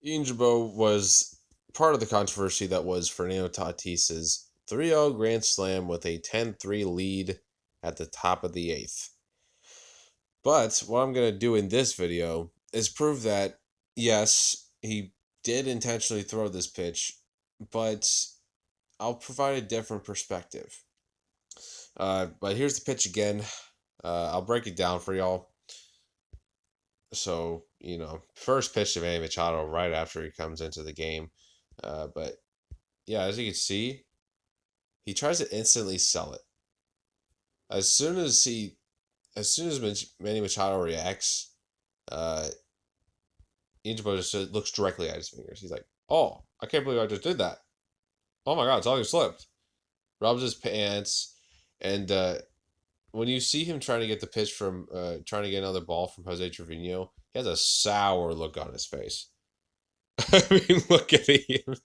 Ian Gibaut was part of the controversy that was Fernando Tatis's 3-0 grand slam with a 10-3 lead at the top of the eighth. But what I'm going to do in this video is prove that, yes, he did intentionally throw this pitch, but I'll provide a different perspective. But here's the pitch again. I'll break it down for y'all. So, first pitch to Manny Machado right after he comes into the game. But yeah, as you can see, he tries to instantly sell it. As soon as Manny Machado reacts, uh, Gibaut just looks directly at his fingers. He's like, "Oh, I can't believe I just did that. Oh my God, it's all slipped." Rubs his pants, and when you see him trying to get the pitch from, trying to get another ball from Jose Trevino, he has a sour look on his face. I mean, look at him.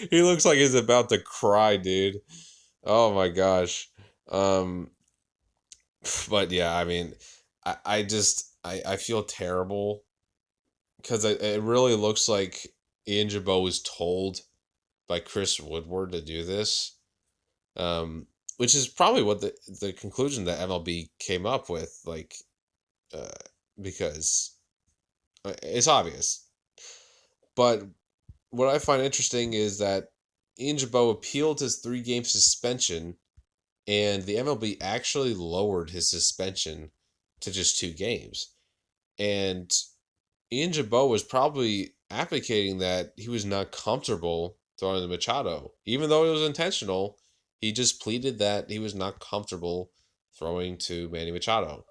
He looks like he's about to cry, dude. Oh my gosh. Um, but yeah, I mean, I feel terrible because it really looks like Ian Gibaut was told by Chris Woodward to do this. Which is probably what the conclusion that MLB came up with, uh, because it's obvious. But what I find interesting is that Ian Gibaut appealed his 3-game suspension, and the MLB actually lowered his suspension to just 2 games. And Ian Gibaut was probably advocating that he was not comfortable throwing the Machado. Even though it was intentional, he just pleaded that he was not comfortable throwing to Manny Machado.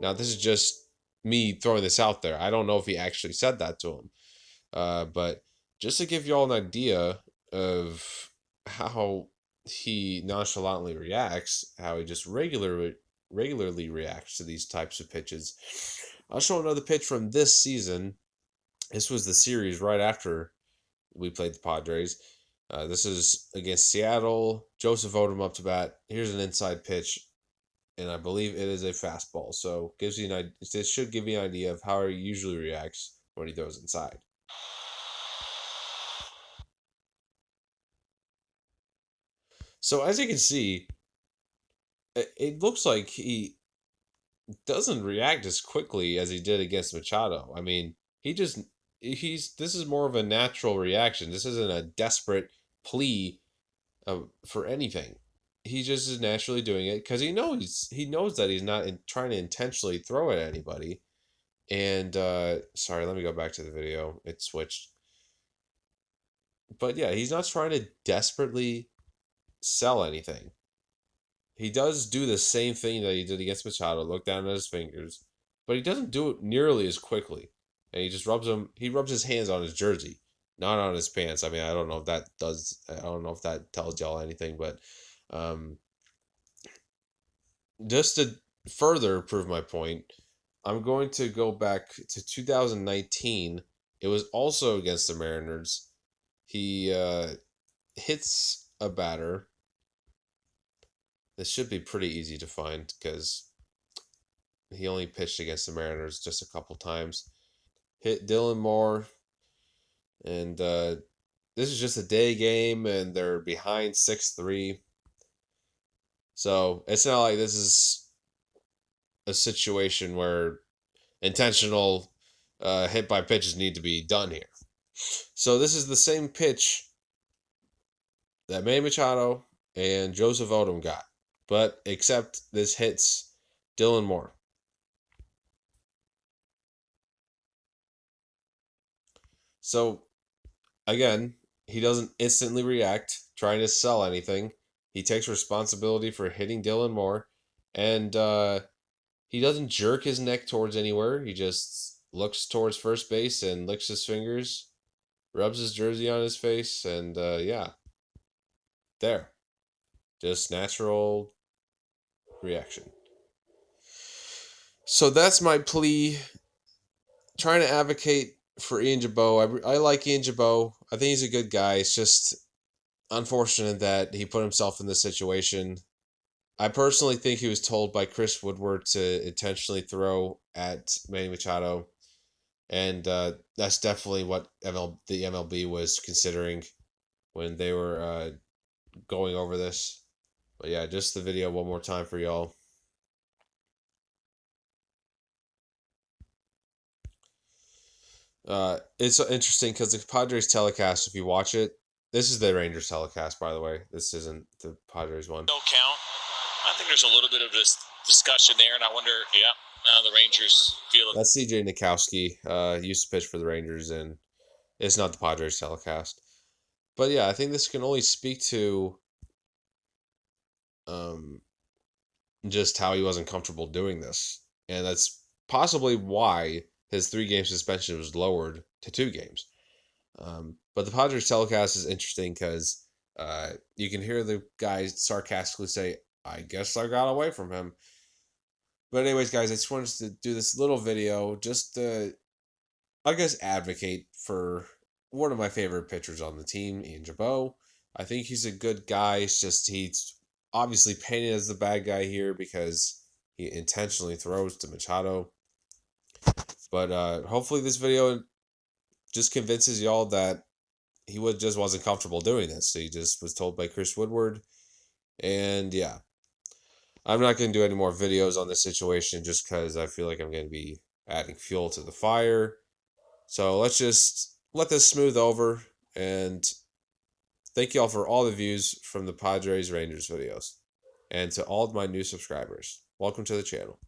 Now, this is just me throwing this out there. I don't know if he actually said that to him. But just to give you all an idea of how he nonchalantly reacts, how he just regularly reacts to these types of pitches, I'll show another pitch from this season. This was the series right after we played the Padres. This is against Seattle. Joseph Odom up to bat. Here's an inside pitch, and I believe it is a fastball. So gives you this should give you an idea of how he usually reacts when he throws inside. So as you can see, it looks like he doesn't react as quickly as he did against Machado. I mean, this is more of a natural reaction. This isn't a desperate plea for anything. He just is naturally doing it because he knows that he's not trying to intentionally throw at anybody. And sorry, let me go back to the video. It switched. But yeah, he's not trying to desperately sell anything. He does do the same thing that he did against Machado, look down at his fingers, but he doesn't do it nearly as quickly. And he rubs his hands on his jersey, not on his pants. I mean, I don't know if that tells y'all anything, but um, just to further prove my point, I'm going to go back to 2019. It was also against the Mariners. He hits a batter. This should be pretty easy to find because he only pitched against the Mariners just a couple times. Hit Dylan Moore, and this is just a day game, and they're behind 6-3. So it's not like this is a situation where intentional hit by pitches need to be done here. So this is the same pitch that Manny Machado and Joseph Odom got, but except this hits Dylan Moore. So again, he doesn't instantly react trying to sell anything. He takes responsibility for hitting Dylan Moore, and he doesn't jerk his neck towards anywhere. He just looks towards first base and licks his fingers, rubs his jersey on his face, and yeah, there. Just natural reaction. So that's my plea. Trying to advocate for Ian Gibaut. I like Ian Gibaut. I think he's a good guy. It's just unfortunate that he put himself in this situation. I personally think he was told by Chris Woodward to intentionally throw at Manny Machado, And that's definitely what the MLB was considering when they were going over this. But yeah, just the video one more time for y'all. It's interesting because the Padres telecast, if you watch it, this is the Rangers telecast, by the way. This isn't the Padres one. No count. I think there's a little bit of this discussion there, and I wonder, the Rangers feel it. That's CJ Nikowski. Used to pitch for the Rangers, and it's not the Padres telecast. But yeah, I think this can only speak to um, just how he wasn't comfortable doing this. And that's possibly why his 3 game suspension was lowered to 2 games. But the Padres telecast is interesting because you can hear the guy sarcastically say, I guess I got away from him. But anyways, guys, I just wanted to do this little video just to, I guess, advocate for one of my favorite pitchers on the team, Ian Gibaut. I think he's a good guy. It's just he's obviously painted as the bad guy here because he intentionally throws to Machado. But hopefully this video just convinces y'all that he just wasn't comfortable doing this. So he just was told by Chris Woodward. And yeah, I'm not going to do any more videos on this situation just because I feel like I'm going to be adding fuel to the fire. So let's just let this smooth over. And thank you all for all the views from the Padres Rangers videos. And to all of my new subscribers, welcome to the channel.